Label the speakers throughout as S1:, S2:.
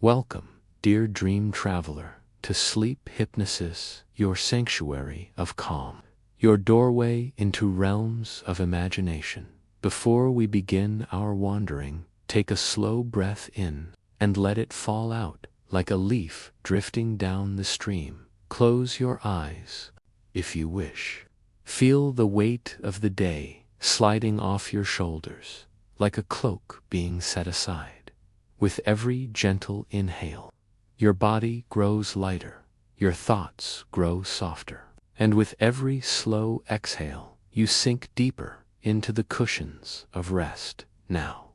S1: Welcome, dear dream traveler, to sleep hypnosis, your sanctuary of calm, your doorway into realms of imagination. Before we begin our wandering, take a slow breath in and let it fall out like a leaf drifting down the stream. Close your eyes, if you wish. Feel the weight of the day sliding off your shoulders, like a cloak being set aside. With every gentle inhale, your body grows lighter, your thoughts grow softer, and with every slow exhale, you sink deeper into the cushions of rest. Now,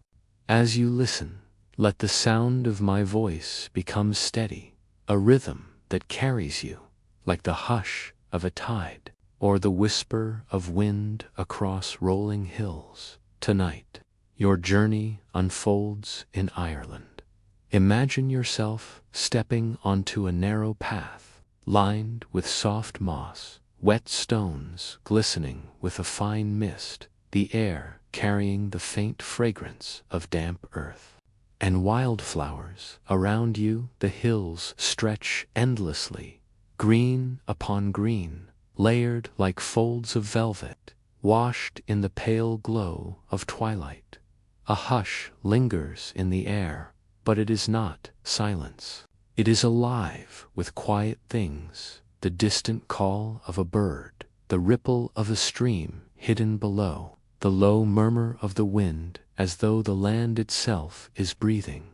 S1: as you listen, let the sound of my voice become steady, a rhythm that carries you, like the hush of a tide, or the whisper of wind across rolling hills. Tonight, your journey unfolds in Ireland. Imagine yourself stepping onto a narrow path, lined with soft moss, wet stones glistening with a fine mist, the air carrying the faint fragrance of damp earth, and wildflowers around you. The hills stretch endlessly, green upon green, layered like folds of velvet, washed in the pale glow of twilight. A hush lingers in the air, but it is not silence. It is alive with quiet things, the distant call of a bird, the ripple of a stream hidden below, the low murmur of the wind as though the land itself is breathing.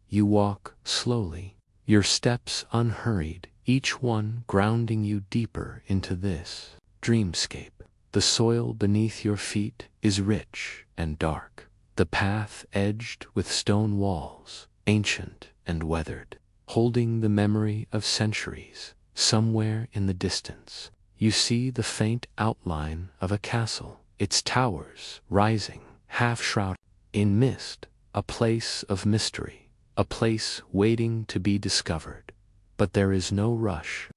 S1: You walk slowly, your steps unhurried, each one grounding you deeper into this dreamscape. The soil beneath your feet is rich and dark, the path edged with stone walls, ancient and weathered, holding the memory of centuries. Somewhere in the distance, you see the faint outline of a castle, its towers rising, half-shrouded in mist, a place of mystery, a place waiting to be discovered. But there is no rush.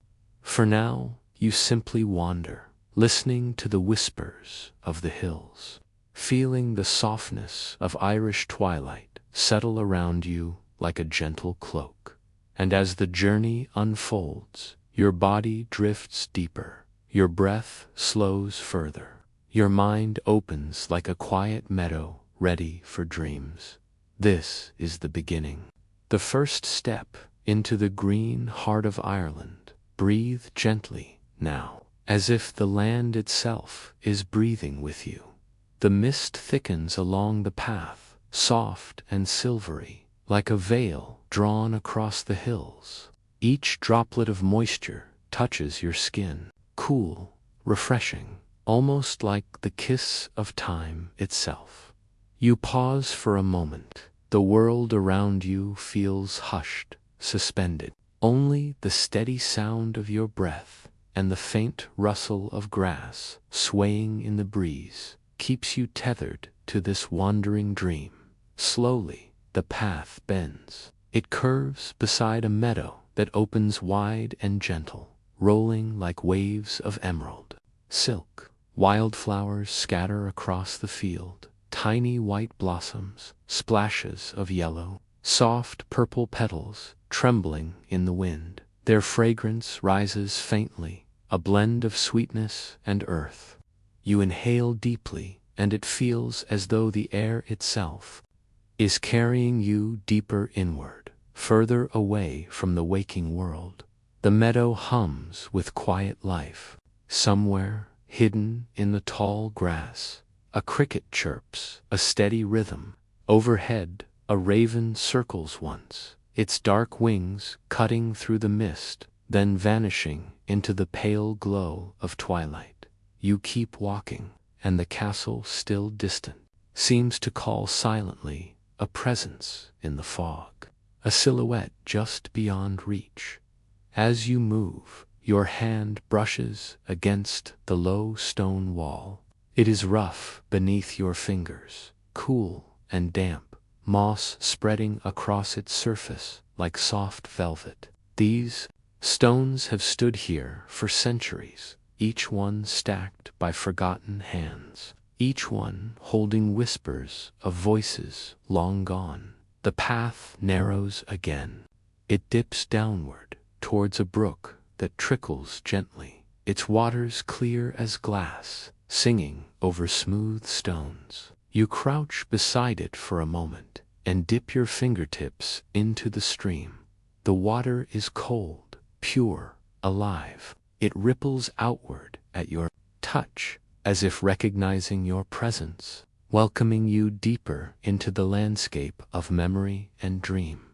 S1: For now, you simply wander, listening to the whispers of the hills, feeling the softness of Irish twilight settle around you like a gentle cloak. And as the journey unfolds, your body drifts deeper, your breath slows further, your mind opens like a quiet meadow ready for dreams. This is the beginning, the first step into the green heart of Ireland. Breathe gently now, as if the land itself is breathing with you. The mist thickens along the path, soft and silvery, like a veil drawn across the hills. Each droplet of moisture touches your skin, cool, refreshing, almost like the kiss of time itself. You pause for a moment. The world around you feels hushed, suspended. Only the steady sound of your breath and the faint rustle of grass swaying in the breeze keeps you tethered to this wandering dream. Slowly, the path bends. It curves beside a meadow that opens wide and gentle, rolling like waves of emerald silk. Wildflowers scatter across the field, tiny white blossoms, splashes of yellow, soft purple petals trembling in the wind. Their fragrance rises faintly, a blend of sweetness and earth. You inhale deeply, and it feels as though the air itself is carrying you deeper inward, further away from the waking world. The meadow hums with quiet life. Somewhere, hidden in the tall grass, a cricket chirps, a steady rhythm. Overhead, a raven circles once, its dark wings cutting through the mist, then vanishing into the pale glow of twilight. You keep walking, and the castle, still distant, seems to call silently, a presence in the fog, a silhouette just beyond reach. As you move, your hand brushes against the low stone wall. It is rough beneath your fingers, cool and damp, moss spreading across its surface like soft velvet. These stones have stood here for centuries, each one stacked by forgotten hands, each one holding whispers of voices long gone. The path narrows again. It dips downward towards a brook that trickles gently, its waters clear as glass, singing over smooth stones. You crouch beside it for a moment and dip your fingertips into the stream. The water is cold, pure, alive. It ripples outward at your touch, as if recognizing your presence, welcoming you deeper into the landscape of memory and dream.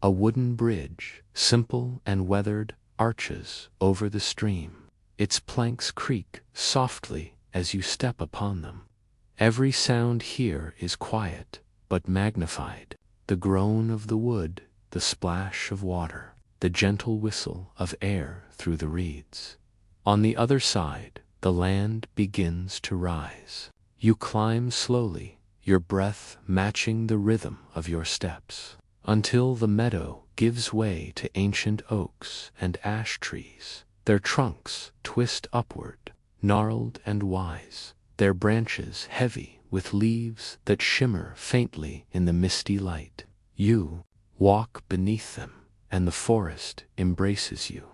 S1: A wooden bridge, simple and weathered, arches over the stream. Its planks creak softly as you step upon them. Every sound here is quiet, but magnified. The groan of the wood, the splash of water, the gentle whistle of air through the reeds. On the other side, the land begins to rise. You climb slowly, your breath matching the rhythm of your steps, until the meadow gives way to ancient oaks and ash trees. Their trunks twist upward, gnarled and wise, their branches heavy with leaves that shimmer faintly in the misty light. You walk beneath them, and the forest embraces you.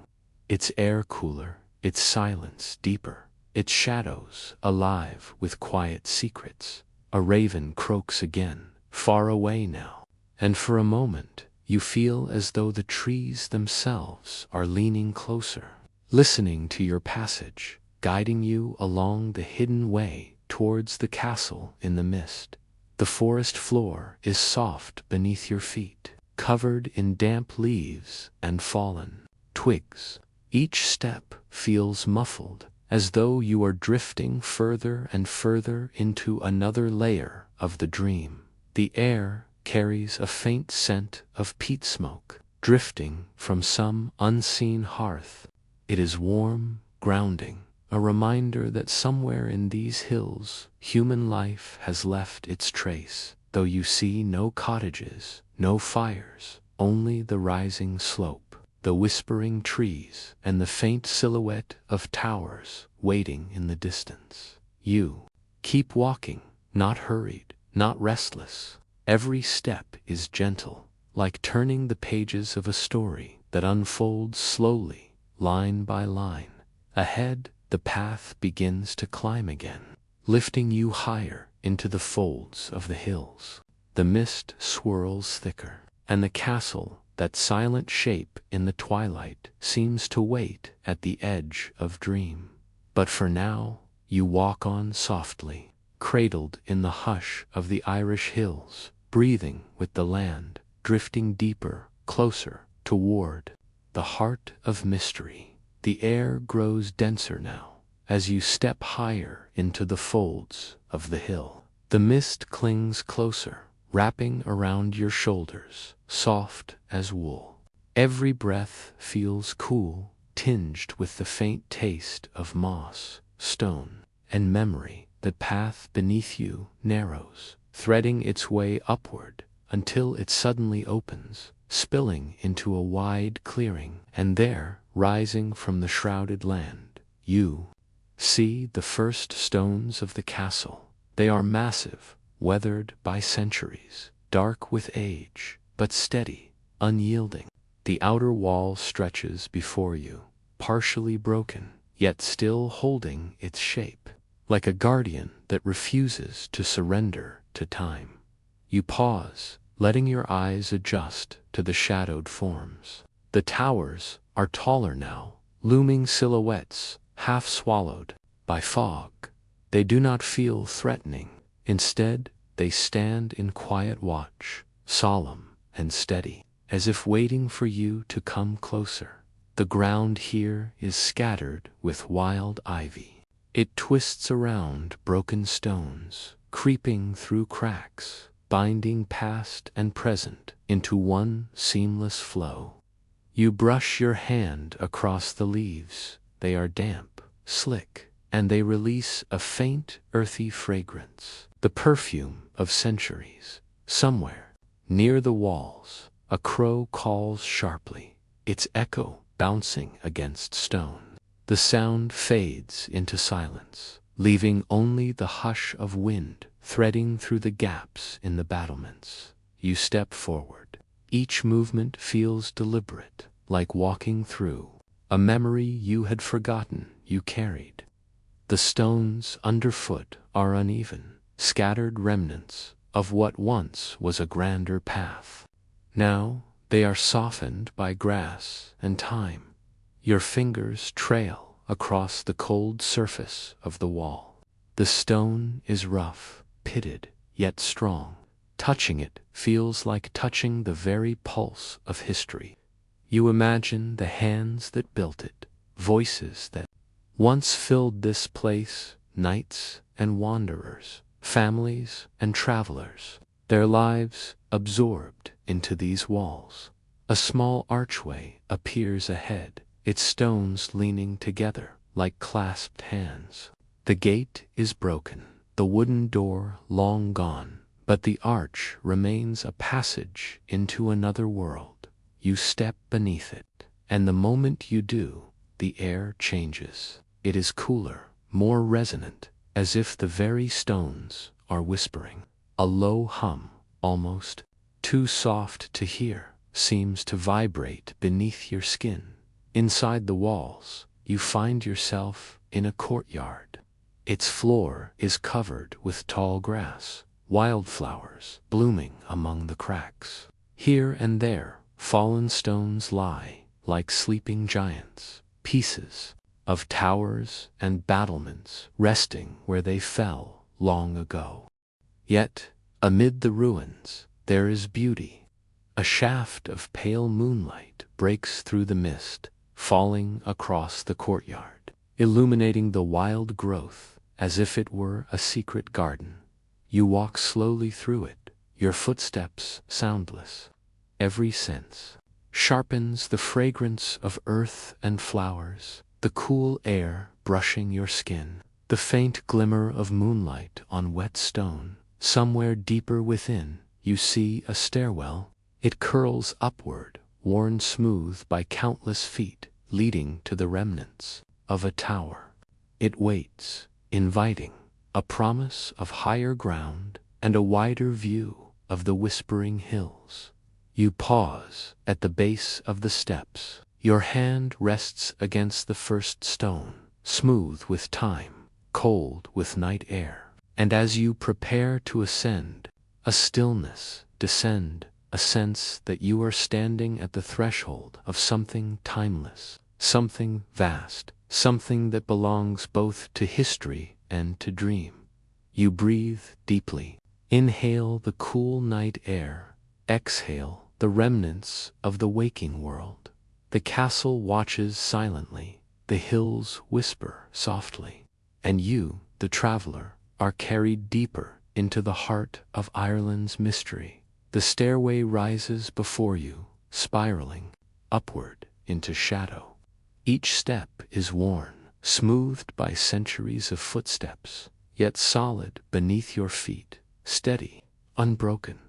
S1: Its air cooler, its silence deeper, its shadows alive with quiet secrets. A raven croaks again, far away now, and for a moment you feel as though the trees themselves are leaning closer, listening to your passage, guiding you along the hidden way towards the castle in the mist. The forest floor is soft beneath your feet, covered in damp leaves and fallen twigs. Each step feels muffled, as though you are drifting further and further into another layer of the dream. The air carries a faint scent of peat smoke, drifting from some unseen hearth. It is warm, grounding, a reminder that somewhere in these hills human life has left its trace, though you see no cottages, no fires, only the rising slope, the whispering trees, and the faint silhouette of towers waiting in the distance. You keep walking, not hurried, not restless. Every step is gentle, like turning the pages of a story that unfolds slowly, line by line. Ahead, the path begins to climb again, lifting you higher into the folds of the hills. The mist swirls thicker, and the castle, that silent shape in the twilight, seems to wait at the edge of dream. But for now, you walk on softly, cradled in the hush of the Irish hills, breathing with the land, drifting deeper, closer, toward the heart of mystery. The air grows denser now, as you step higher into the folds of the hill. The mist clings closer, wrapping around your shoulders, soft as wool. Every breath feels cool, tinged with the faint taste of moss, stone, and memory. The path beneath you narrows, threading its way upward until it suddenly opens, spilling into a wide clearing, and there, rising from the shrouded land, you see the first stones of the castle. They are massive, weathered by centuries, dark with age, but steady, unyielding. The outer wall stretches before you, partially broken, yet still holding its shape, like a guardian that refuses to surrender to time. You pause, letting your eyes adjust to the shadowed forms. The towers are taller now, looming silhouettes, half swallowed by fog. They do not feel threatening. Instead, they stand in quiet watch, solemn and steady, as if waiting for you to come closer. The ground here is scattered with wild ivy. It twists around broken stones, creeping through cracks, binding past and present into one seamless flow. You brush your hand across the leaves. They are damp, slick, and they release a faint, earthy fragrance, the perfume of centuries. Somewhere, near the walls, a crow calls sharply, its echo bouncing against stone. The sound fades into silence, leaving only the hush of wind threading through the gaps in the battlements. You step forward, Each movement feels deliberate, like walking through a memory you had forgotten you carried. The stones underfoot are uneven, scattered remnants of what once was a grander path. Now they are softened by grass and time. Your fingers trail across the cold surface of the wall. The stone is rough, pitted, yet strong. Touching it feels like touching the very pulse of history. You imagine the hands that built it, voices that once filled this place, knights and wanderers, families and travelers, their lives absorbed into these walls. A small archway appears ahead, its stones leaning together like clasped hands. The gate is broken, the wooden door long gone, but the arch remains a passage into another world. You step beneath it, and the moment you do, the air changes. It is cooler, more resonant, as if the very stones are whispering. A low hum, almost too soft to hear, seems to vibrate beneath your skin. Inside the walls, you find yourself in a courtyard. Its floor is covered with tall grass, wildflowers blooming among the cracks. Here and there, fallen stones lie like sleeping giants, pieces of towers and battlements resting where they fell long ago. Yet, amid the ruins, there is beauty. A shaft of pale moonlight breaks through the mist, falling across the courtyard, illuminating the wild growth as if it were a secret garden. You walk slowly through it, your footsteps soundless. Every sense sharpens the fragrance of earth and flowers, the cool air brushing your skin, the faint glimmer of moonlight on wet stone. Somewhere deeper within, you see a stairwell. It curls upward, worn smooth by countless feet, leading to the remnants of a tower. It waits, inviting, a promise of higher ground and a wider view of the whispering hills. You pause at the base of the steps. Your hand rests against the first stone, smooth with time, cold with night air. And as you prepare to ascend, a stillness descends, a sense that you are standing at the threshold of something timeless, something vast, something that belongs both to history and to dream. You breathe deeply, inhale the cool night air, exhale the remnants of the waking world. The castle watches silently, the hills whisper softly, and you, the traveler, are carried deeper into the heart of Ireland's mystery. The stairway rises before you, spiraling upward into shadow. Each step is worn, smoothed by centuries of footsteps, yet solid beneath your feet, steady, unbroken.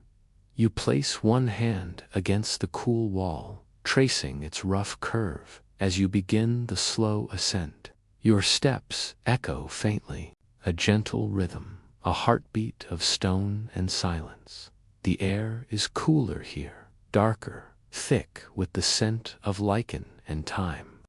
S1: You place one hand against the cool wall, tracing its rough curve as you begin the slow ascent. Your steps echo faintly, a gentle rhythm, a heartbeat of stone and silence. The air is cooler here, darker, thick with the scent of lichen and thyme.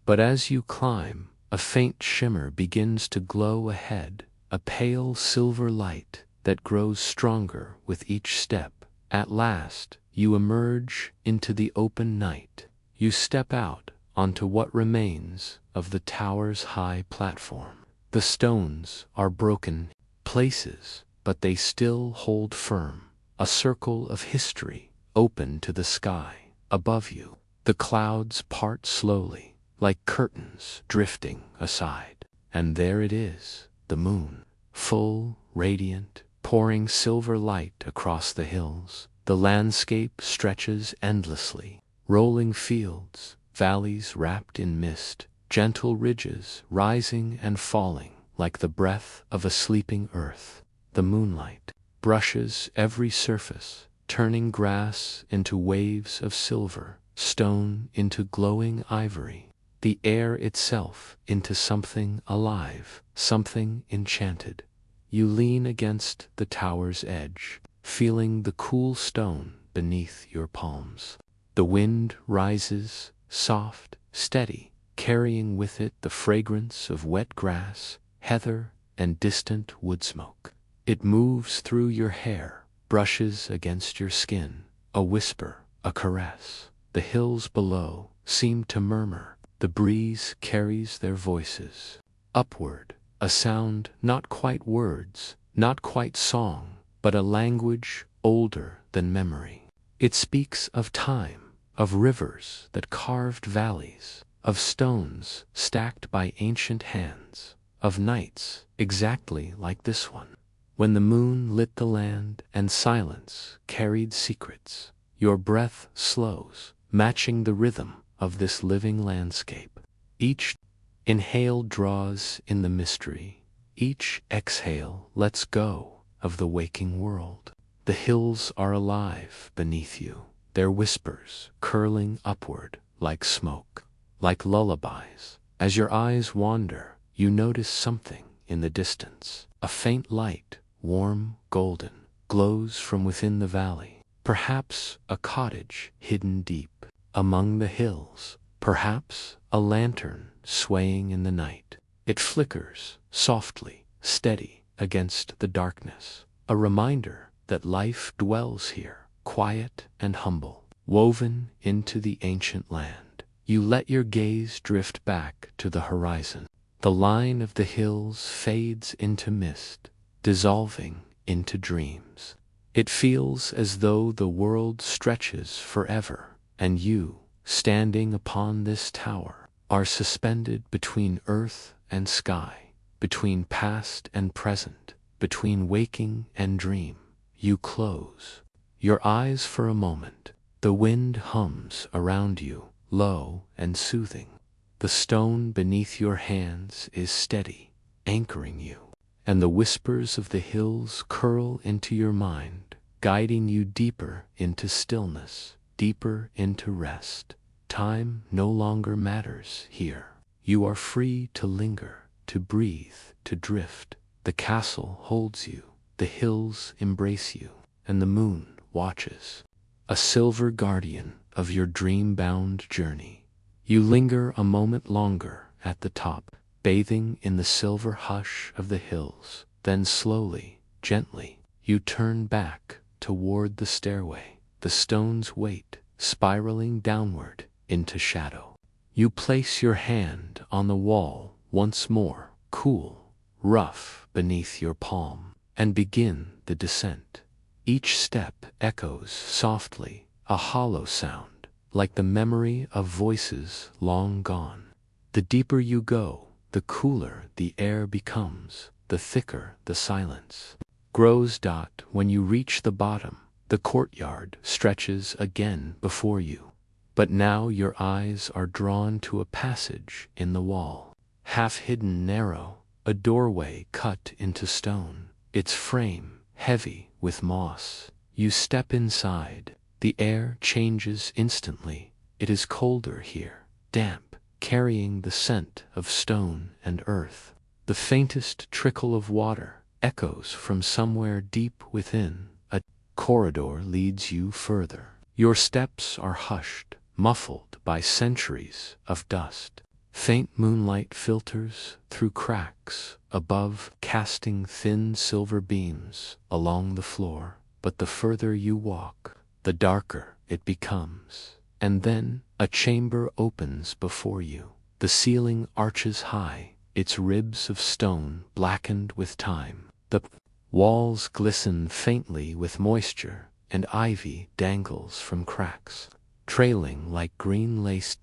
S1: But as you climb, a faint shimmer begins to glow ahead, a pale silver light that grows stronger with each step. At last, you emerge into the open night. You step out onto what remains of the tower's high platform. The stones are broken places, but they still hold firm, a circle of history open to the sky above you. The clouds part slowly, like curtains drifting aside, and there it is, the moon, full, radiant, pouring silver light across the hills. The landscape stretches endlessly, rolling fields, valleys wrapped in mist, gentle ridges rising and falling like the breath of a sleeping earth. The moonlight brushes every surface, turning grass into waves of silver, stone into glowing ivory, the air itself into something alive, something enchanted. You lean against the tower's edge, feeling the cool stone beneath your palms. The wind rises, soft, steady, carrying with it the fragrance of wet grass, heather, and distant wood smoke. It moves through your hair, brushes against your skin, a whisper, a caress. The hills below seem to murmur. The breeze carries their voices. Upward, a sound not quite words, not quite song, but a language older than memory. It speaks of time, of rivers that carved valleys, of stones stacked by ancient hands, of nights exactly like this one, when the moon lit the land and silence carried secrets. Your breath slows, matching the rhythm of this living landscape. Each inhale draws in the mystery. Each exhale lets go of the waking world. The hills are alive beneath you, their whispers curling upward like smoke, like lullabies. As your eyes wander, you notice something in the distance. A faint light, warm, golden, glows from within the valley. Perhaps a cottage hidden deep among the hills. Perhaps a lantern swaying in the night. It flickers, softly, steady, against the darkness. A reminder that life dwells here, quiet and humble, woven into the ancient land. You let your gaze drift back to the horizon. The line of the hills fades into mist, dissolving into dreams. It feels as though the world stretches forever, and you, standing upon this tower, are suspended between earth and sky, between past and present, between waking and dream. You close your eyes for a moment. The wind hums around you, low and soothing. The stone beneath your hands is steady, anchoring you, and the whispers of the hills curl into your mind, guiding you deeper into stillness, deeper into rest. Time no longer matters here. You are free to linger, to breathe, to drift. The castle holds you, the hills embrace you, and the moon watches, a silver guardian of your dream-bound journey. You linger a moment longer at the top, bathing in the silver hush of the hills. Then slowly, gently, you turn back toward the stairway, the stone's weight spiraling downward into shadow. You place your hand on the wall once more, cool, rough beneath your palm, and begin the descent. Each step echoes softly, a hollow sound, like the memory of voices long gone. The deeper you go, the cooler the air becomes, the thicker the silence grows. When you reach the bottom, the courtyard stretches again before you. But now your eyes are drawn to a passage in the wall, half-hidden, narrow, a doorway cut into stone, its frame heavy with moss. You step inside. The air changes instantly. It is colder here, damp, carrying the scent of stone and earth. The faintest trickle of water echoes from somewhere deep within. A corridor leads you further. Your steps are hushed, muffled by centuries of dust. Faint moonlight filters through cracks above, casting thin silver beams along the floor. But the further you walk, the darker it becomes. And then a chamber opens before you. The ceiling arches high, its ribs of stone blackened with time. The walls glisten faintly with moisture, and ivy dangles from cracks, trailing like green lace.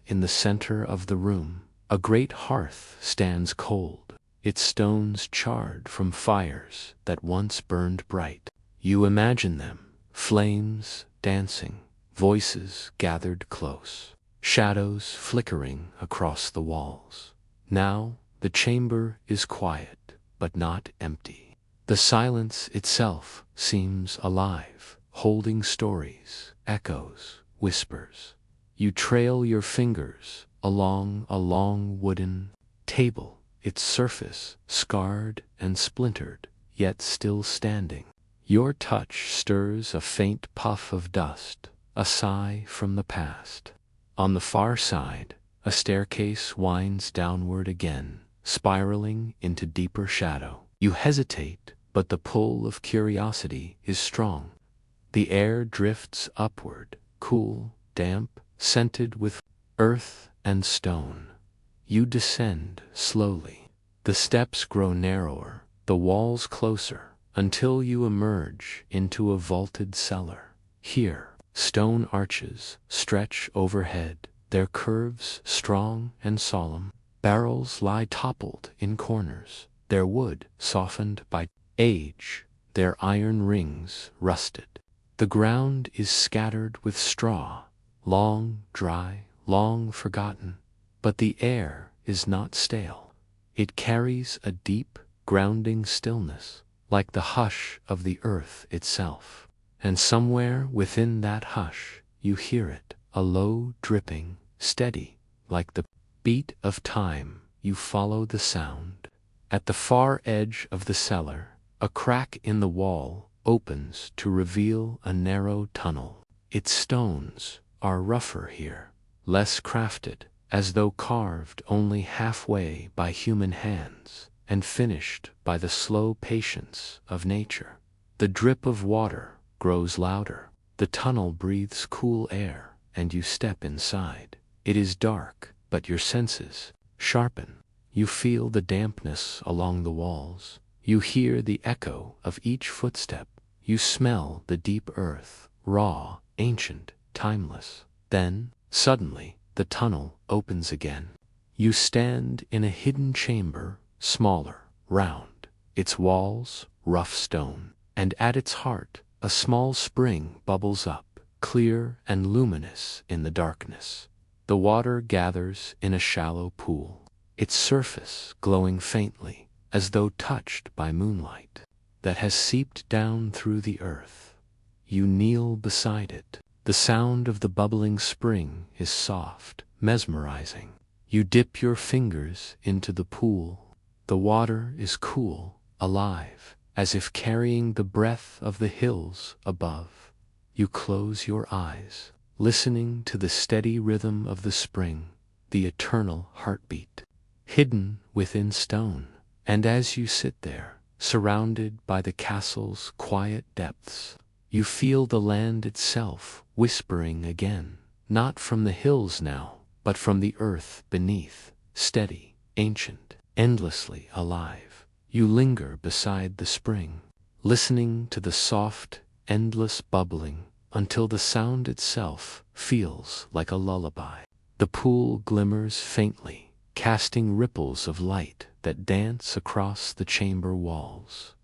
S1: In the center of the room, a great hearth stands cold, its stones charred from fires that once burned bright. You imagine them, flames dancing, voices gathered close, shadows flickering across the walls. Now the chamber is quiet, but not empty. The silence itself seems alive, holding stories, echoes, whispers. You trail your fingers along a long wooden table, its surface scarred and splintered, yet still standing. Your touch stirs a faint puff of dust, a sigh from the past. On the far side, a staircase winds downward again, spiraling into deeper shadow. You hesitate, but the pull of curiosity is strong. The air drifts upward, cool, damp, scented with earth and stone. You descend slowly. The steps grow narrower, the walls closer, until you emerge into a vaulted cellar. Here, stone arches stretch overhead, their curves strong and solemn. Barrels lie toppled in corners, their wood softened by age, their iron rings rusted. The ground is scattered with straw, long dry, long forgotten, but the air is not stale. It carries a deep, grounding stillness, like the hush of the earth itself. And somewhere within that hush you hear it, a low dripping, steady, like the beat of time. You follow the sound. At the far edge of the cellar, a crack in the wall opens to reveal a narrow tunnel. Its stones are rougher here, less crafted, as though carved only halfway by human hands, and finished by the slow patience of nature. The drip of water grows louder. The tunnel breathes cool air, and you step inside. It is dark, but your senses sharpen. You feel the dampness along the walls. You hear the echo of each footstep. You smell the deep earth, raw, ancient, timeless. Then, suddenly, the tunnel opens again. You stand in a hidden chamber, smaller, round, its walls rough stone, and at its heart a small spring bubbles up, clear and luminous in the darkness. The water gathers in a shallow pool, its surface glowing faintly, as though touched by moonlight that has seeped down through the earth. You kneel beside it. The sound of the bubbling spring is soft, mesmerizing. You dip your fingers into the pool. The water is cool, alive, as if carrying the breath of the hills above. You close your eyes, listening to the steady rhythm of the spring, the eternal heartbeat, hidden within stone. And as you sit there, surrounded by the castle's quiet depths, you feel the land itself whispering again, not from the hills now, but from the earth beneath, steady, ancient, endlessly alive. You linger beside the spring, listening to the soft, endless bubbling, until the sound itself feels like a lullaby. The pool glimmers faintly, casting ripples of light that dance across the chamber walls.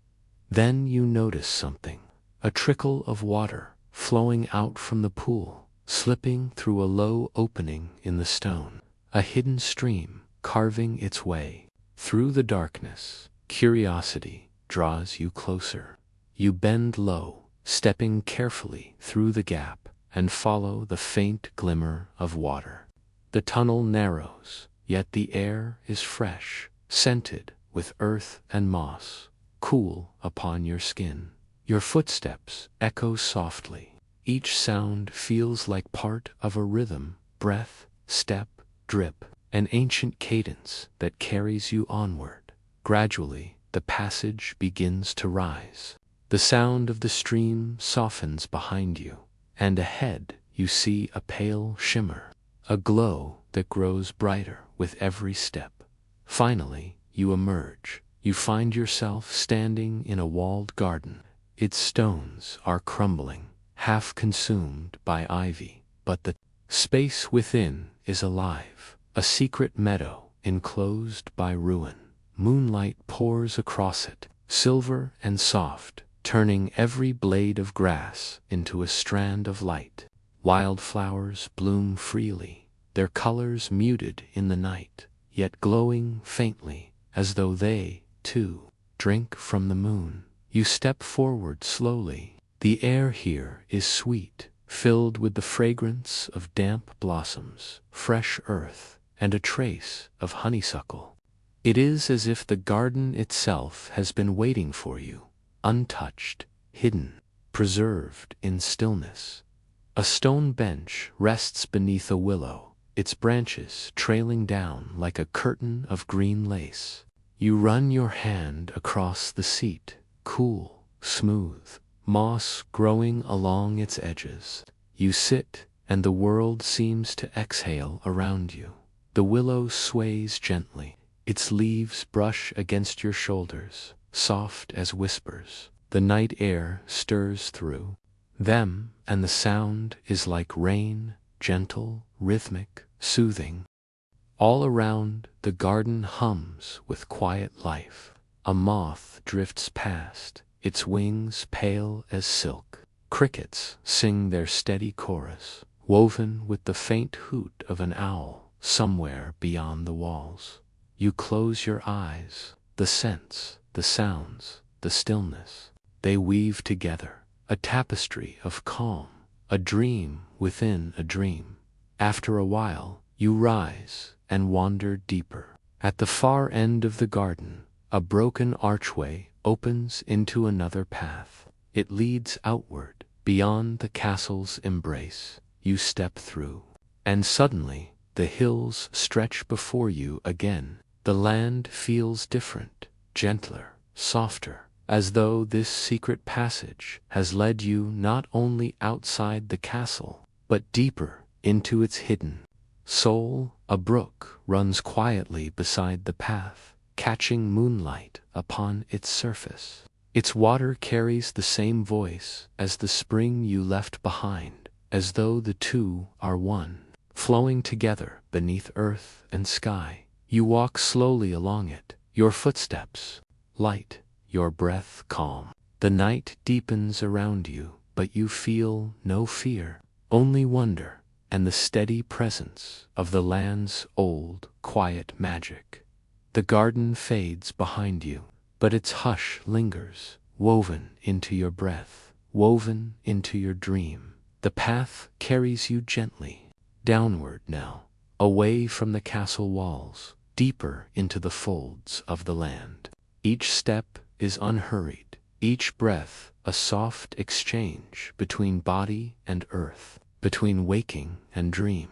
S1: Then you notice something, a trickle of water flowing out from the pool, slipping through a low opening in the stone, a hidden stream carving its way through the darkness. Curiosity draws you closer. You bend low, stepping carefully through the gap, and follow the faint glimmer of water. The tunnel narrows, yet the air is fresh, scented with earth and moss, cool upon your skin. Your footsteps echo softly. Each sound feels like part of a rhythm, breath, step, drip, an ancient cadence that carries you onward. Gradually, the passage begins to rise. The sound of the stream softens behind you, and ahead you see a pale shimmer, a glow that grows brighter with every step. Finally, you emerge. You find yourself standing in a walled garden. Its stones are crumbling, half consumed by ivy, but the space within is alive, a secret meadow enclosed by ruin. Moonlight pours across it, silver and soft, turning every blade of grass into a strand of light. Wildflowers bloom freely, their colors muted in the night, yet glowing faintly, as though they, too, drink from the moon. You step forward slowly. The air here is sweet, filled with the fragrance of damp blossoms, fresh earth, and a trace of honeysuckle. It is as if the garden itself has been waiting for you, untouched, hidden, preserved in stillness. A stone bench rests beneath a willow, its branches trailing down like a curtain of green lace. You run your hand across the seat, cool, smooth, moss growing along its edges. You sit, and the world seems to exhale around you. The willow sways gently, its leaves brush against your shoulders, soft as whispers. The night air stirs through them, and the sound is like rain, gentle, rhythmic, soothing. All around, the garden hums with quiet life. A moth drifts past, its wings pale as silk. Crickets sing their steady chorus, woven with the faint hoot of an owl somewhere beyond the walls. You close your eyes, the scents, the sounds, the stillness. They weave together, a tapestry of calm, a dream within a dream. After a while, you rise and wander deeper. At the far end of the garden, a broken archway opens into another path. It leads outward, beyond the castle's embrace. You step through, and suddenly, the hills stretch before you again. The land feels different, gentler, softer, as though this secret passage has led you not only outside the castle, but deeper into its hidden soul. A brook runs quietly beside the path, catching moonlight upon its surface. Its water carries the same voice as the spring you left behind, as though the two are one, flowing together beneath earth and sky. You walk slowly along it, your footsteps light, your breath calm. The night deepens around you, but you feel no fear, only wonder, and the steady presence of the land's old, quiet magic. The garden fades behind you, but its hush lingers, woven into your breath, woven into your dream. The path carries you gently, downward now, away from the castle walls, deeper into the folds of the land. Each step is unhurried, each breath a soft exchange between body and earth, between waking and dream.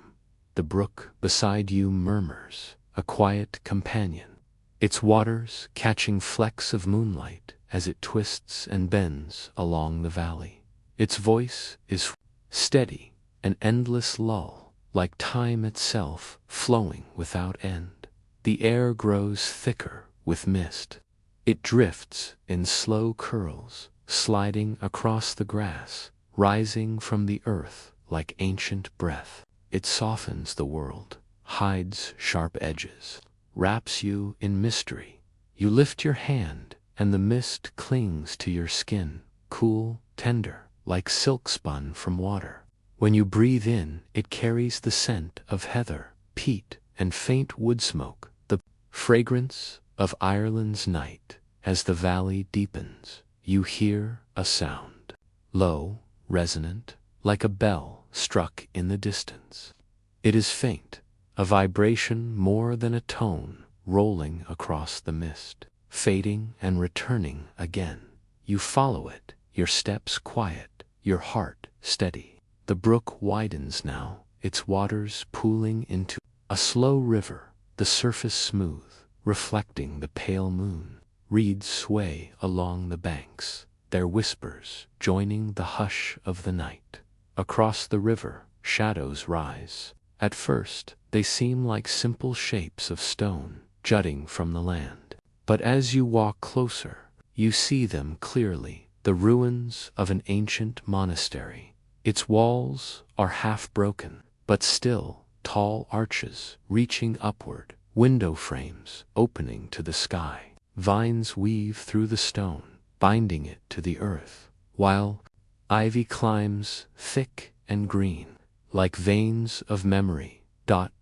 S1: The brook beside you murmurs, a quiet companion, its waters catching flecks of moonlight as it twists and bends along the valley. Its voice is steady, an endless lull, like time itself flowing without end. The air grows thicker with mist. It drifts in slow curls, sliding across the grass, rising from the earth like ancient breath. It softens the world, hides sharp edges, wraps you in mystery. You lift your hand, and the mist clings to your skin, cool, tender, like silk spun from water. When you breathe in, it carries the scent of heather, peat, and faint wood smoke, the fragrance of Ireland's night. As the valley deepens, you hear a sound, low, resonant, like a bell struck in the distance. It is faint, a vibration more than a tone, rolling across the mist, fading and returning again. You follow it, your steps quiet, your heart steady. The brook widens now, its waters pooling into a slow river, the surface smooth, reflecting the pale moon. Reeds sway along the banks, their whispers joining the hush of the night. Across the river, shadows rise. At first, they seem like simple shapes of stone jutting from the land. But as you walk closer, you see them clearly, the ruins of an ancient monastery. Its walls are half broken, but still tall arches reaching upward, window frames opening to the sky. Vines weave through the stone, binding it to the earth, while ivy climbs thick and green, like veins of memory.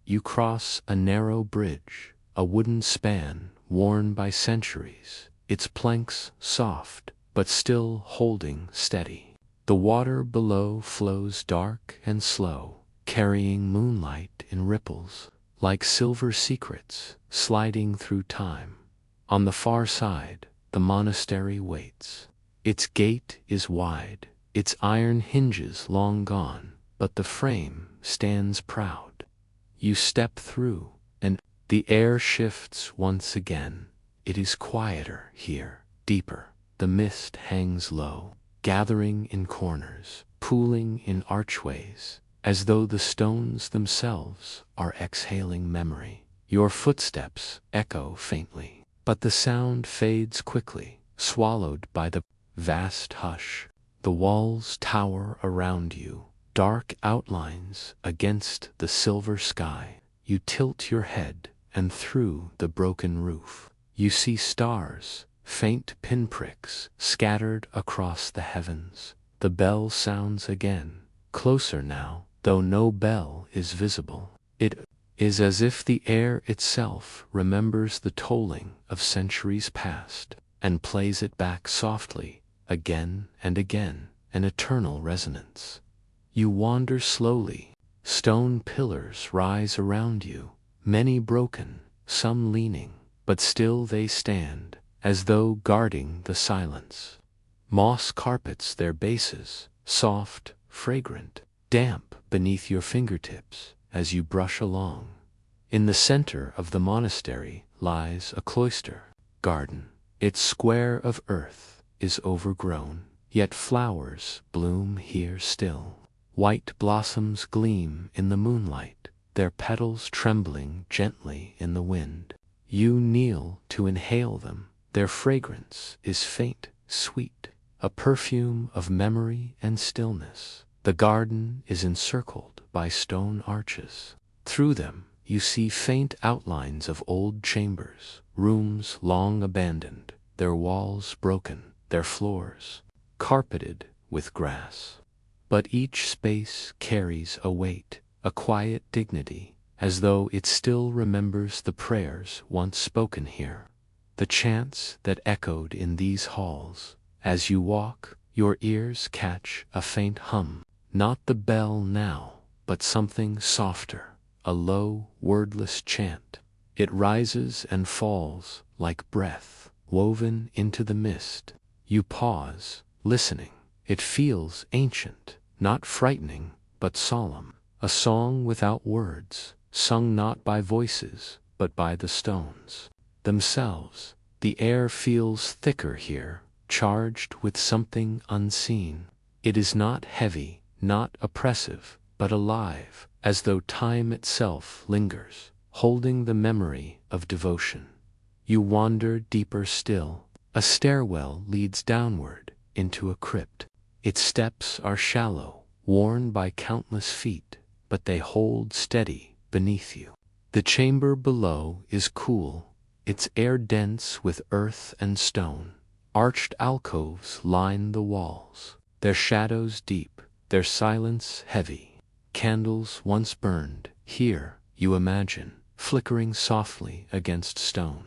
S1: You cross a narrow bridge, a wooden span worn by centuries, its planks soft, but still holding steady. The water below flows dark and slow, carrying moonlight in ripples, like silver secrets sliding through time. On the far side, the monastery waits. Its gate is wide, its iron hinges long gone, but the frame stands proud. You step through, and the air shifts once again. It is quieter here, deeper. The mist hangs low, gathering in corners, pooling in archways, as though the stones themselves are exhaling memory. Your footsteps echo faintly, but the sound fades quickly, swallowed by the vast hush. The walls tower around you, dark outlines against the silver sky. You tilt your head, and through the broken roof, you see stars, faint pinpricks scattered across the heavens. The bell sounds again, closer now, though no bell is visible. It is as if the air itself remembers the tolling of centuries past, and plays it back softly, again and again, an eternal resonance. You wander slowly. Stone pillars rise around you, many broken, some leaning, but still they stand, as though guarding the silence. Moss carpets their bases, soft, fragrant, damp beneath your fingertips as you brush along. In the center of the monastery lies a cloister garden. Its square of earth is overgrown, yet flowers bloom here still. White blossoms gleam in the moonlight, their petals trembling gently in the wind. You kneel to inhale them. Their fragrance is faint, sweet, a perfume of memory and stillness. The garden is encircled by stone arches. Through them you see faint outlines of old chambers, rooms long abandoned, their walls broken, their floors carpeted with grass. But each space carries a weight, a quiet dignity, as though it still remembers the prayers once spoken here. The chants that echoed in these halls. As you walk, your ears catch a faint hum. Not the bell now, but something softer, a low, wordless chant. It rises and falls like breath, woven into the mist. You pause, listening. It feels ancient, not frightening, but solemn. A song without words, sung not by voices, but by the stones themselves. The air feels thicker here, charged with something unseen. It is not heavy, not oppressive, but alive, as though time itself lingers, holding the memory of devotion. You wander deeper still. A stairwell leads downward into a crypt. Its steps are shallow, worn by countless feet, but they hold steady beneath you. The chamber below is cool, its air dense with earth and stone. Arched alcoves line the walls, their shadows deep, their silence heavy. Candles once burned, here, you imagine, flickering softly against stone.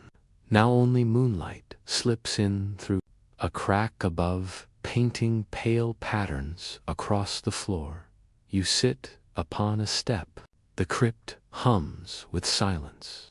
S1: Now only moonlight slips in through a crack above, painting pale patterns across the floor. You sit upon a step. The crypt hums with silence.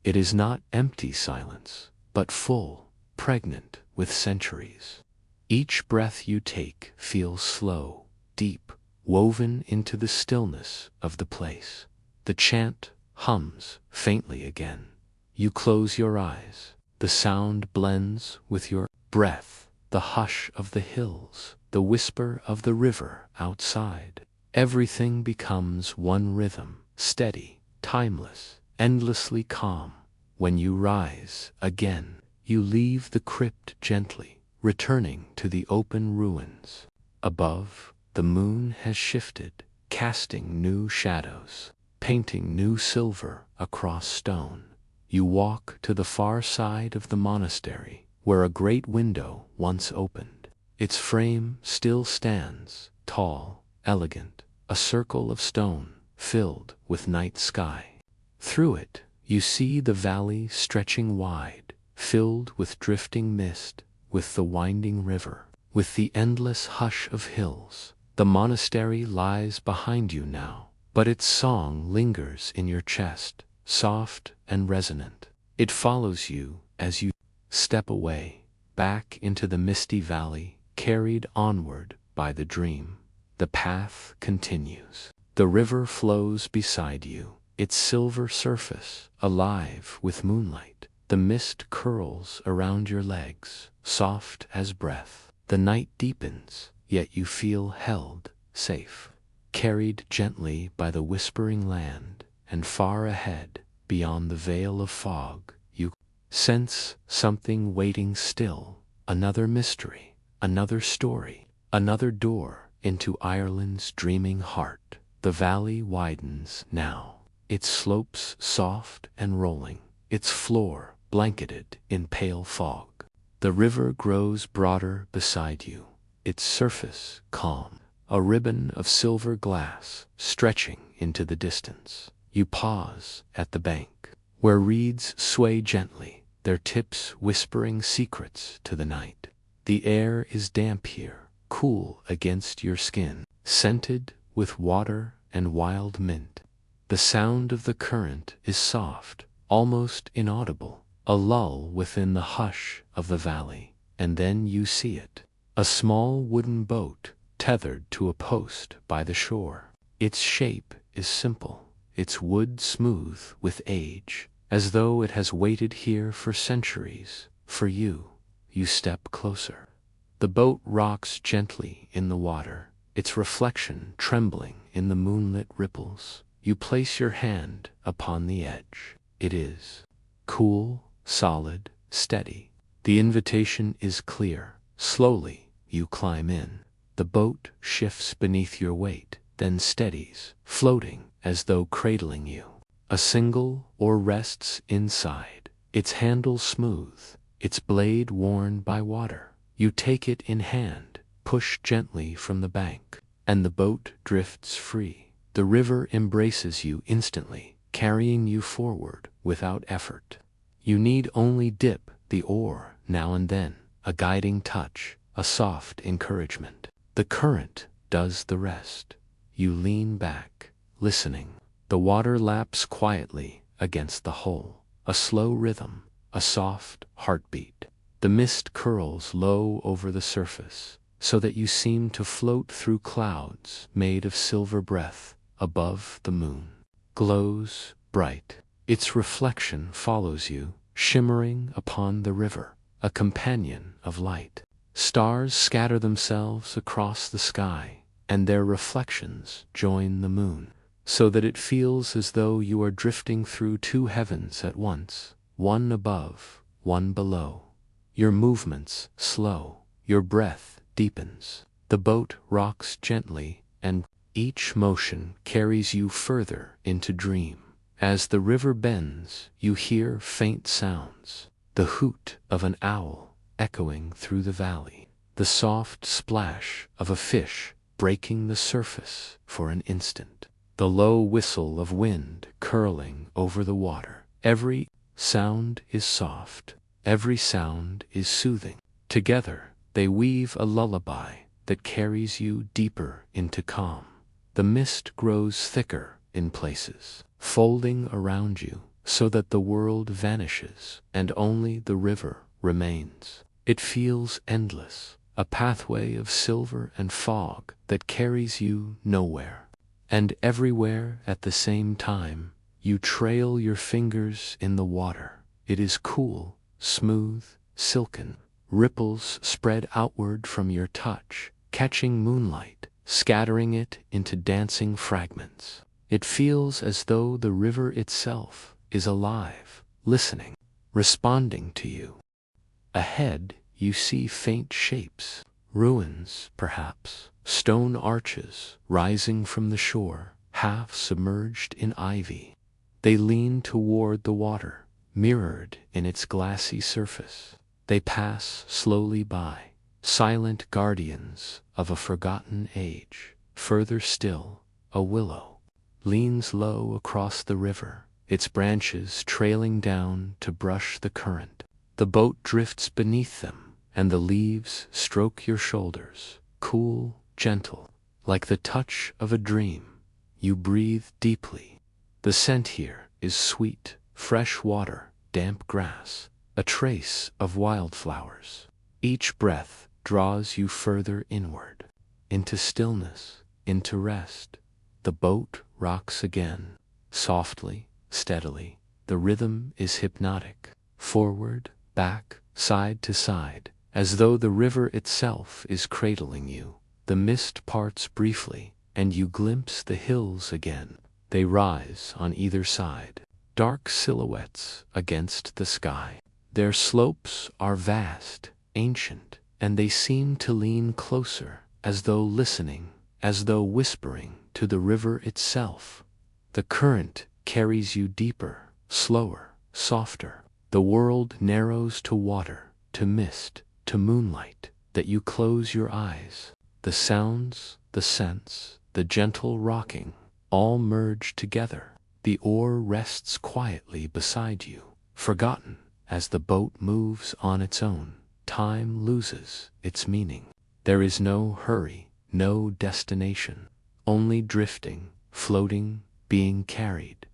S1: It is not empty silence, but full, pregnant with centuries. Each breath you take feels slow, deep, woven into the stillness of the place. The chant hums faintly again. You close your eyes. The sound blends with your breath, the hush of the hills, the whisper of the river outside. Everything becomes one rhythm, steady, timeless, endlessly calm. When you rise again, you leave the crypt gently, returning to the open ruins. Above, the moon has shifted, casting new shadows, painting new silver across stone. You walk to the far side of the monastery, where a great window once opened. Its frame still stands, tall, elegant, a circle of stone filled with night sky. Through it, you see the valley stretching wide, filled with drifting mist, with the winding river, with the endless hush of hills. The monastery lies behind you now, but its song lingers in your chest, soft and resonant. It follows you as you step away, back into the misty valley, carried onward by the dream. The path continues. The river flows beside you, its silver surface alive with moonlight. The mist curls around your legs, soft as breath. The night deepens, yet you feel held, safe, carried gently by the whispering land, and far ahead, beyond the veil of fog, you sense something waiting still, another mystery, another story, another door into Ireland's dreaming heart. The valley widens now, its slopes soft and rolling, its floor blanketed in pale fog. The river grows broader beside you, its surface calm, a ribbon of silver glass stretching into the distance. You pause at the bank, where reeds sway gently, their tips whispering secrets to the night. The air is damp here, cool against your skin, scented with water and wild mint. The sound of the current is soft, almost inaudible, a lull within the hush of the valley. And then you see it, a small wooden boat tethered to a post by the shore. Its shape is simple, its wood smooth with age, as though it has waited here for centuries. For you step closer. The boat rocks gently in the water, its reflection trembling in the moonlit ripples. You place your hand upon the edge. It is cool, solid, steady. The invitation is clear. Slowly, you climb in. The boat shifts beneath your weight, then steadies, floating as though cradling you. A single oar rests inside, its handle smooth, its blade worn by water. You take it in hand, push gently from the bank, and the boat drifts free. The river embraces you instantly, carrying you forward without effort. You need only dip the oar now and then, a guiding touch, a soft encouragement. The current does the rest. You lean back, listening. The water laps quietly against the hull, a slow rhythm, a soft heartbeat. The mist curls low over the surface, so that you seem to float through clouds made of silver breath. Above, the moon glows bright. Its reflection follows you, shimmering upon the river, a companion of light. Stars scatter themselves across the sky, and their reflections join the moon, so that it feels as though you are drifting through two heavens at once, one above, one below. Your movements slow, your breath deepens. The boat rocks gently, and each motion carries you further into dream. As the river bends, you hear faint sounds, the hoot of an owl echoing through the valley, the soft splash of a fish breaking the surface for an instant, the low whistle of wind curling over the water. Every sound is soft, every sound is soothing. Together, they weave a lullaby that carries you deeper into calm. The mist grows thicker in places, folding around you so that the world vanishes and only the river remains. It feels endless, a pathway of silver and fog that carries you nowhere. And everywhere at the same time, you trail your fingers in the water. It is cool, smooth, silken. Ripples spread outward from your touch, catching moonlight, scattering it into dancing fragments. It feels as though the river itself is alive, listening, responding to you. Ahead, you see faint shapes, ruins, perhaps, stone arches rising from the shore, half submerged in ivy. They lean toward the water, mirrored in its glassy surface. They pass slowly by, silent guardians of a forgotten age. Further still, a willow leans low across the river, its branches trailing down to brush the current. The boat drifts beneath them, and the leaves stroke your shoulders, cool, gentle, like the touch of a dream. You breathe deeply. The scent here is sweet, fresh water, damp grass, a trace of wildflowers. Each breath draws you further inward, into stillness, into rest. The boat rocks again, softly, steadily. The rhythm is hypnotic, forward, back, side to side, as though the river itself is cradling you. The mist parts briefly, and you glimpse the hills again. They rise on either side, dark silhouettes against the sky. Their slopes are vast, ancient, and they seem to lean closer, as though listening, as though whispering to the river itself. The current carries you deeper, slower, softer. The world narrows to water, to mist, to moonlight, that you close your eyes. The sounds, the scents, the gentle rocking, all merge together. The oar rests quietly beside you, forgotten. As the boat moves on its own, time loses its meaning. There is no hurry, no destination, only drifting, floating, being carried.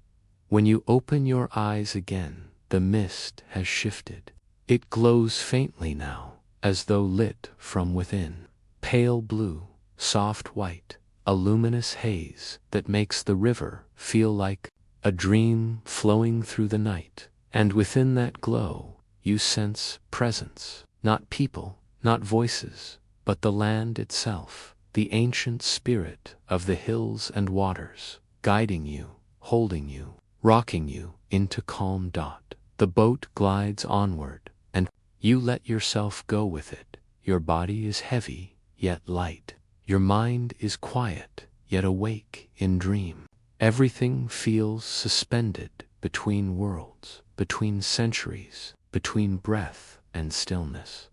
S1: When you open your eyes again, the mist has shifted. It glows faintly now, as though lit from within. Pale blue, soft white, a luminous haze that makes the river feel like a dream flowing through the night. And within that glow, you sense presence, not people, not voices, but the land itself, the ancient spirit of the hills and waters, guiding you, holding you, rocking you into calm. The boat glides onward, and you let yourself go with it. Your body is heavy, yet light. Your mind is quiet, yet awake in dream. Everything feels suspended between worlds, between centuries, between breath and stillness.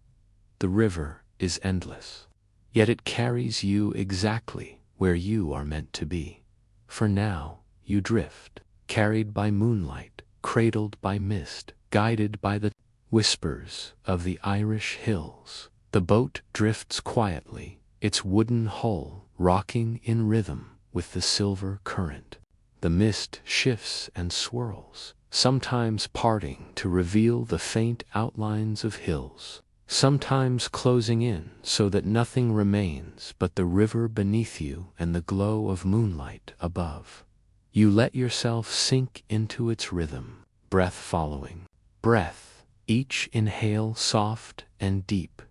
S1: The river is endless, yet it carries you exactly where you are meant to be. For now, you drift, carried by moonlight, cradled by mist, guided by the whispers of the Irish hills. The boat drifts quietly, its wooden hull rocking in rhythm with the silver current. The mist shifts and swirls, sometimes parting to reveal the faint outlines of hills, sometimes closing in so that nothing remains but the river beneath you and the glow of moonlight above. You let yourself sink into its rhythm, breath following breath, each inhale soft and deep,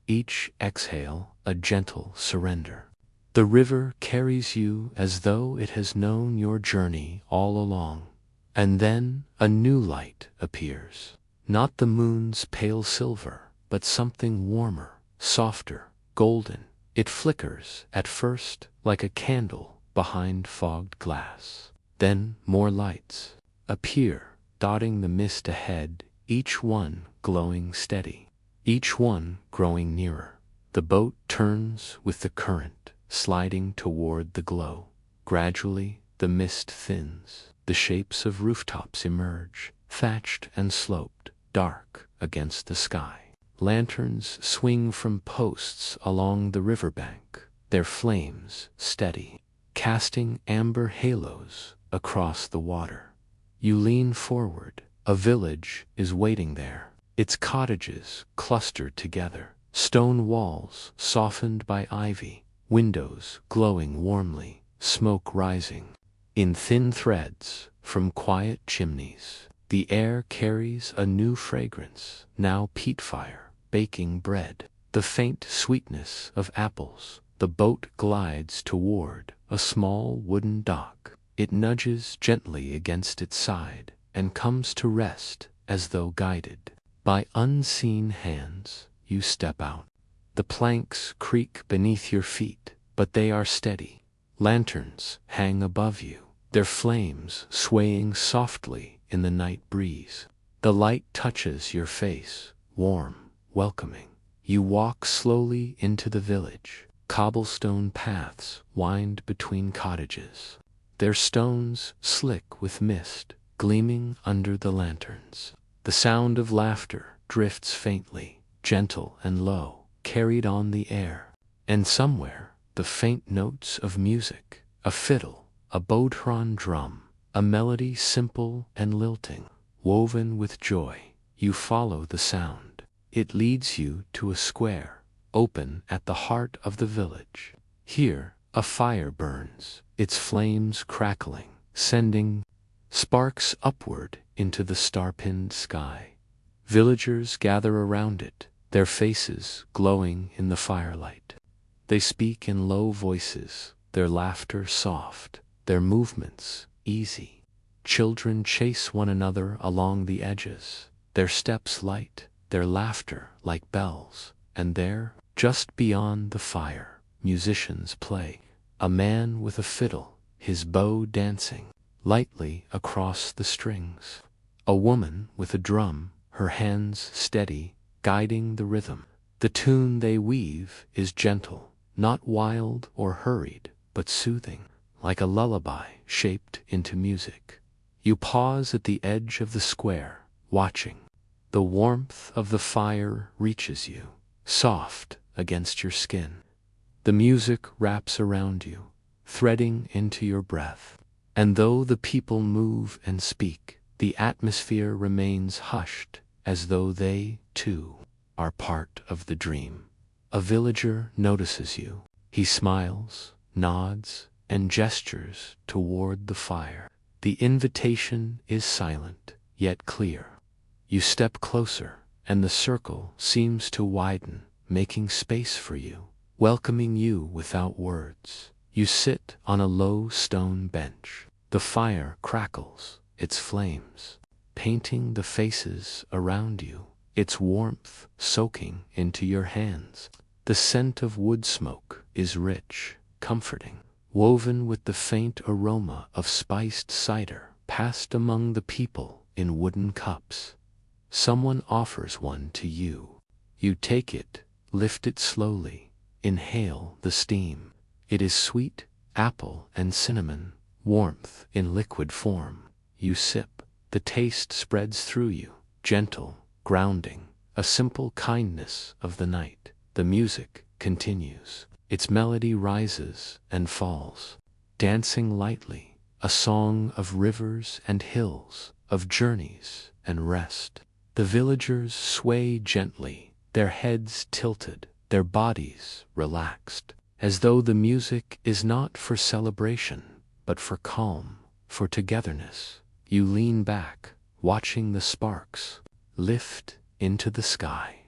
S1: each exhale a gentle surrender. The river carries you as though it has known your journey all along. And then a new light appears, not the moon's pale silver, but something warmer, softer, golden. It flickers, at first, like a candle behind fogged glass. Then more lights appear, dotting the mist ahead, each one glowing steady, each one growing nearer. The boat turns with the current, sliding toward the glow. Gradually, the mist thins. The shapes of rooftops emerge, thatched and sloped, dark against the sky. Lanterns swing from posts along the riverbank, their flames steady, casting amber halos across the water. You lean forward. A village is waiting there, its cottages clustered together, stone walls softened by ivy, windows glowing warmly, smoke rising in thin threads from quiet chimneys. The air carries a new fragrance, now peat fire, baking bread, the faint sweetness of apples. The boat glides toward a small wooden dock. It nudges gently against its side and comes to rest as though guided by unseen hands. You step out. The planks creak beneath your feet, but they are steady. Lanterns hang above you, their flames swaying softly in the night breeze. The light touches your face, warm, welcoming. You walk slowly into the village. Cobblestone paths wind between cottages, their stones slick with mist, gleaming under the lanterns. The sound of laughter drifts faintly, gentle and low, carried on the air. And somewhere, the faint notes of music, a fiddle, a bodhran drum, a melody simple and lilting, woven with joy. You follow the sound. It leads you to a square, open at the heart of the village. Here, a fire burns, its flames crackling, sending sparks upward into the star-pinned sky. Villagers gather around it, their faces glowing in the firelight. They speak in low voices, their laughter soft, their movements easy. Children chase one another along the edges, their steps light, their laughter like bells. And there, just beyond the fire, musicians play. A man with a fiddle, his bow dancing lightly across the strings. A woman with a drum, her hands steady, guiding the rhythm. The tune they weave is gentle, not wild or hurried, but soothing, like a lullaby shaped into music. You pause at the edge of the square, watching. The warmth of the fire reaches you, soft against your skin. The music wraps around you, threading into your breath. And though the people move and speak, the atmosphere remains hushed, as though they, too, are part of the dream. A villager notices you. He smiles, nods, and gestures toward the fire. The invitation is silent, yet clear. You step closer, and the circle seems to widen, making space for you, welcoming you without words. You sit on a low stone bench. The fire crackles, its flames painting the faces around you, its warmth soaking into your hands. The scent of wood smoke is rich, comforting, woven with the faint aroma of spiced cider passed among the people in wooden cups. Someone offers one to you. You take it, lift it slowly, inhale the steam. It is sweet, apple and cinnamon, warmth in liquid form. You sip, the taste spreads through you, gentle, grounding, a simple kindness of the night. The music continues. Its melody rises and falls, dancing lightly, a song of rivers and hills, of journeys and rest. The villagers sway gently, their heads tilted, their bodies relaxed, as though the music is not for celebration, but for calm, for togetherness. You lean back, watching the sparks lift into the sky.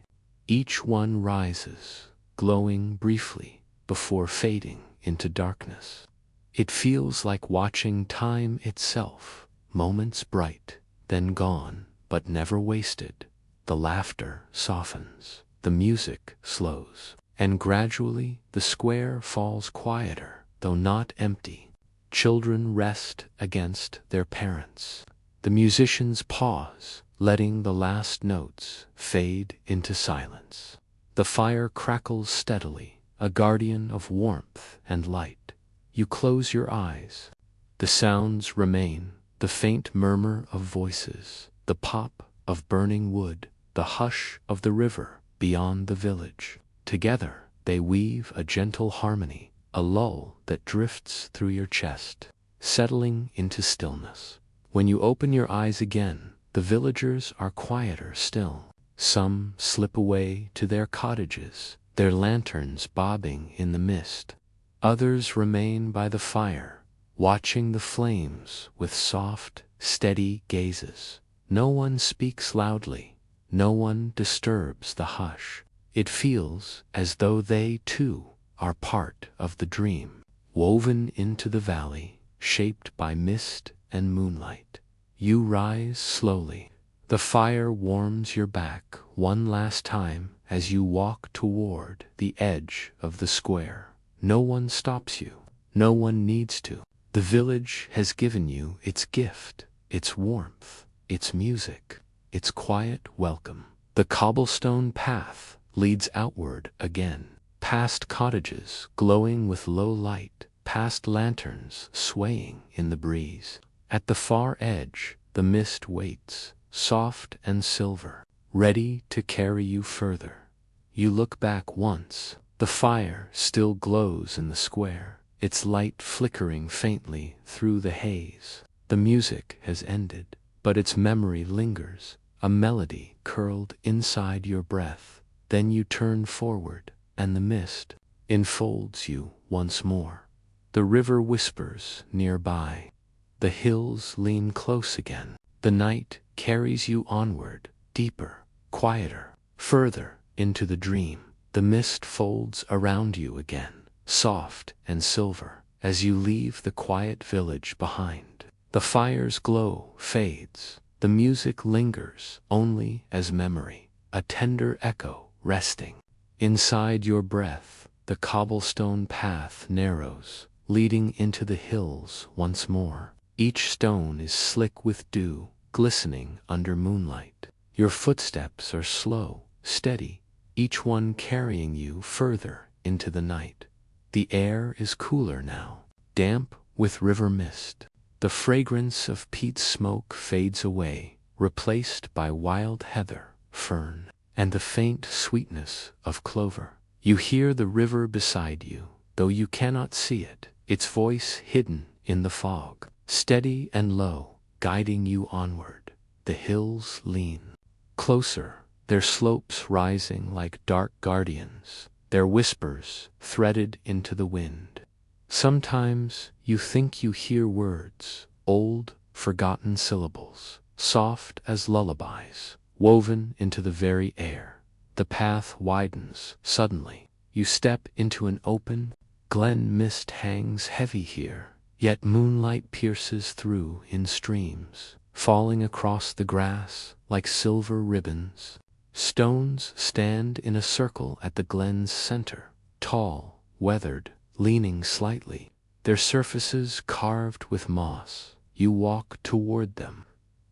S1: Each one rises, glowing briefly, before fading into darkness. It feels like watching time itself, moments bright, then gone, but never wasted. The laughter softens, the music slows, and gradually the square falls quieter, though not empty. Children rest against their parents. The musicians pause, letting the last notes fade into silence. The fire crackles steadily, a guardian of warmth and light. You close your eyes. The sounds remain, the faint murmur of voices, the pop of burning wood, the hush of the river beyond the village. Together, they weave a gentle harmony, a lull that drifts through your chest, settling into stillness. When you open your eyes again, the villagers are quieter still. Some slip away to their cottages, their lanterns bobbing in the mist. Others remain by the fire, watching the flames with soft, steady gazes. No one speaks loudly, no one disturbs the hush. It feels as though they, too, are part of the dream, woven into the valley, shaped by mist and moonlight. You rise slowly. The fire warms your back one last time as you walk toward the edge of the square. No one stops you. No one needs to. The village has given you its gift, its warmth, its music, its quiet welcome. The cobblestone path leads outward again, past cottages glowing with low light, past lanterns swaying in the breeze. At the far edge, the mist waits, soft and silver, ready to carry you further. You look back once. The fire still glows in the square, its light flickering faintly through the haze. The music has ended, but its memory lingers, a melody curled inside your breath. Then you turn forward, and the mist enfolds you once more. The river whispers nearby. The hills lean close again. The night carries you onward, deeper, quieter, further into the dream. The mist folds around you again, soft and silver, as you leave the quiet village behind. The fire's glow fades. The music lingers only as memory, a tender echo resting inside your breath. The cobblestone path narrows, leading into the hills once more. Each stone is slick with dew, glistening under moonlight. Your footsteps are slow, steady, each one carrying you further into the night. The air is cooler now, damp with river mist. The fragrance of peat smoke fades away, replaced by wild heather, fern, and the faint sweetness of clover. You hear the river beside you, though you cannot see it, its voice hidden in the fog, steady and low, guiding you onward. The hills lean closer, their slopes rising like dark guardians, their whispers threaded into the wind. Sometimes you think you hear words, old, forgotten syllables, soft as lullabies, woven into the very air. The path widens suddenly. You step into an open Glen. Mist hangs heavy here, yet moonlight pierces through in streams, falling across the grass like silver ribbons. Stones stand in a circle at the Glen's center, tall, weathered, leaning slightly, their surfaces carved with moss. You walk toward them.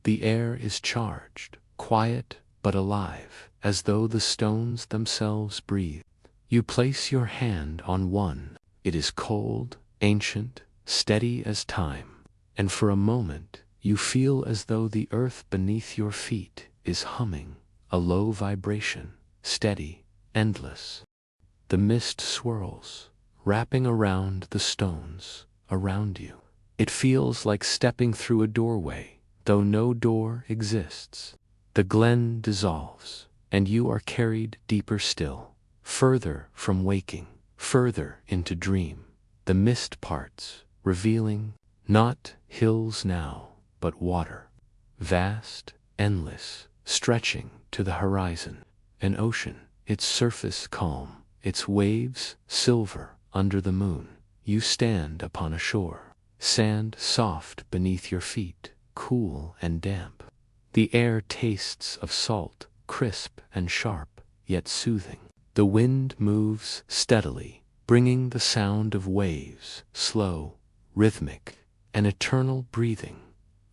S1: The air is charged, quiet but alive, as though the stones themselves breathe. You place your hand on one. It is cold, ancient, steady as time, and for a moment you feel as though the earth beneath your feet is humming, a low vibration, steady, endless. The mist swirls, wrapping around the stones around you. It feels like stepping through a doorway, though no door exists. The Glen dissolves, and you are carried deeper still, further from waking, further into dream. The mist parts, revealing not hills now, but water, vast, endless, stretching to the horizon. An ocean, its surface calm, its waves silver under the moon. You stand upon a shore, sand soft beneath your feet, cool and damp. The air tastes of salt, crisp and sharp, yet soothing. The wind moves steadily, bringing the sound of waves, slow, rhythmic, an eternal breathing.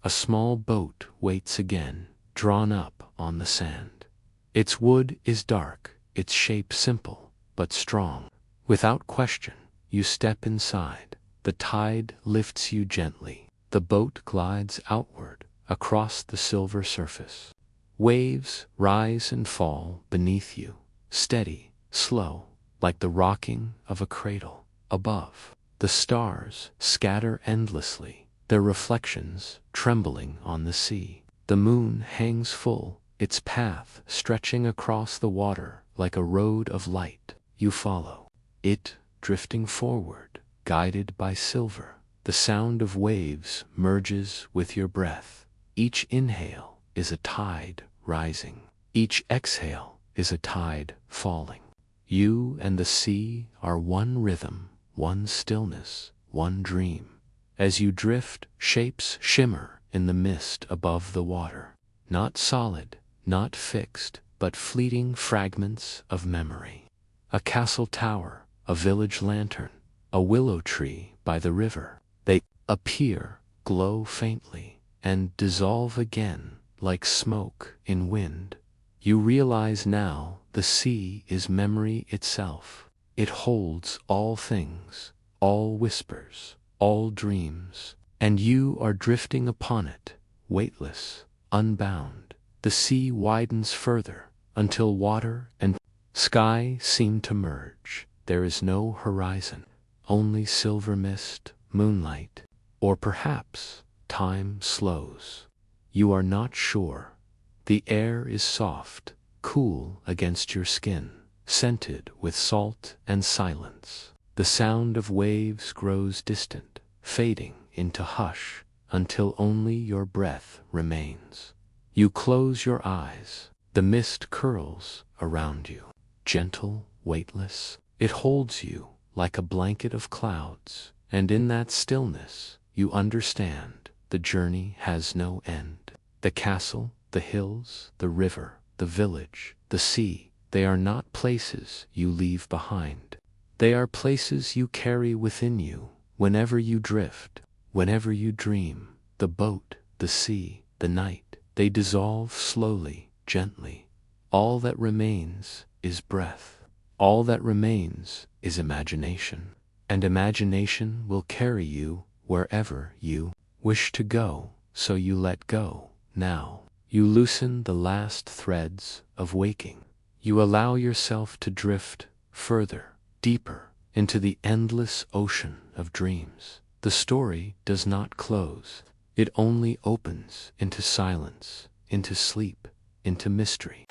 S1: A small boat waits again, drawn up on the sand. Its wood is dark, its shape simple, but strong. Without question, you step inside. The tide lifts you gently. The boat glides outward, across the silver surface. Waves rise and fall beneath you, steady, slow, like the rocking of a cradle. Above, the stars scatter endlessly, their reflections trembling on the sea. The moon hangs full, its path stretching across the water like a road of light. You follow it, drifting forward, guided by silver. The sound of waves merges with your breath. Each inhale is a tide rising. Each exhale is a tide falling. You and the sea are one rhythm, one stillness, one dream. As you drift, shapes shimmer in the mist above the water. Not solid, not fixed, but fleeting fragments of memory. A castle tower, a village lantern, a willow tree by the river. They appear, glow faintly, and dissolve again like smoke in wind. You realize now the sea is memory itself. It holds all things, all whispers, all dreams, and you are drifting upon it, weightless, unbound. The sea widens further, until water and sky seem to merge. There is no horizon, only silver mist, moonlight, or perhaps time slows. You are not sure. The air is soft, cool against your skin. scented with salt and silence. The sound of waves grows distant, fading into hush until only your breath remains. You close your eyes. The mist curls around you, gentle, weightless. It holds you like a blanket of clouds, and in that stillness, you understand the journey has no end. The castle, the hills, the river, the village, the sea, they are not places you leave behind. They are places you carry within you whenever you drift, whenever you dream. The boat, the sea, the night, they dissolve slowly, gently. All that remains is breath. All that remains is imagination. And imagination will carry you wherever you wish to go, so you let go. Now, you loosen the last threads of waking. You allow yourself to drift further, deeper, into the endless ocean of dreams. The story does not close. It only opens into silence, into sleep, into mystery.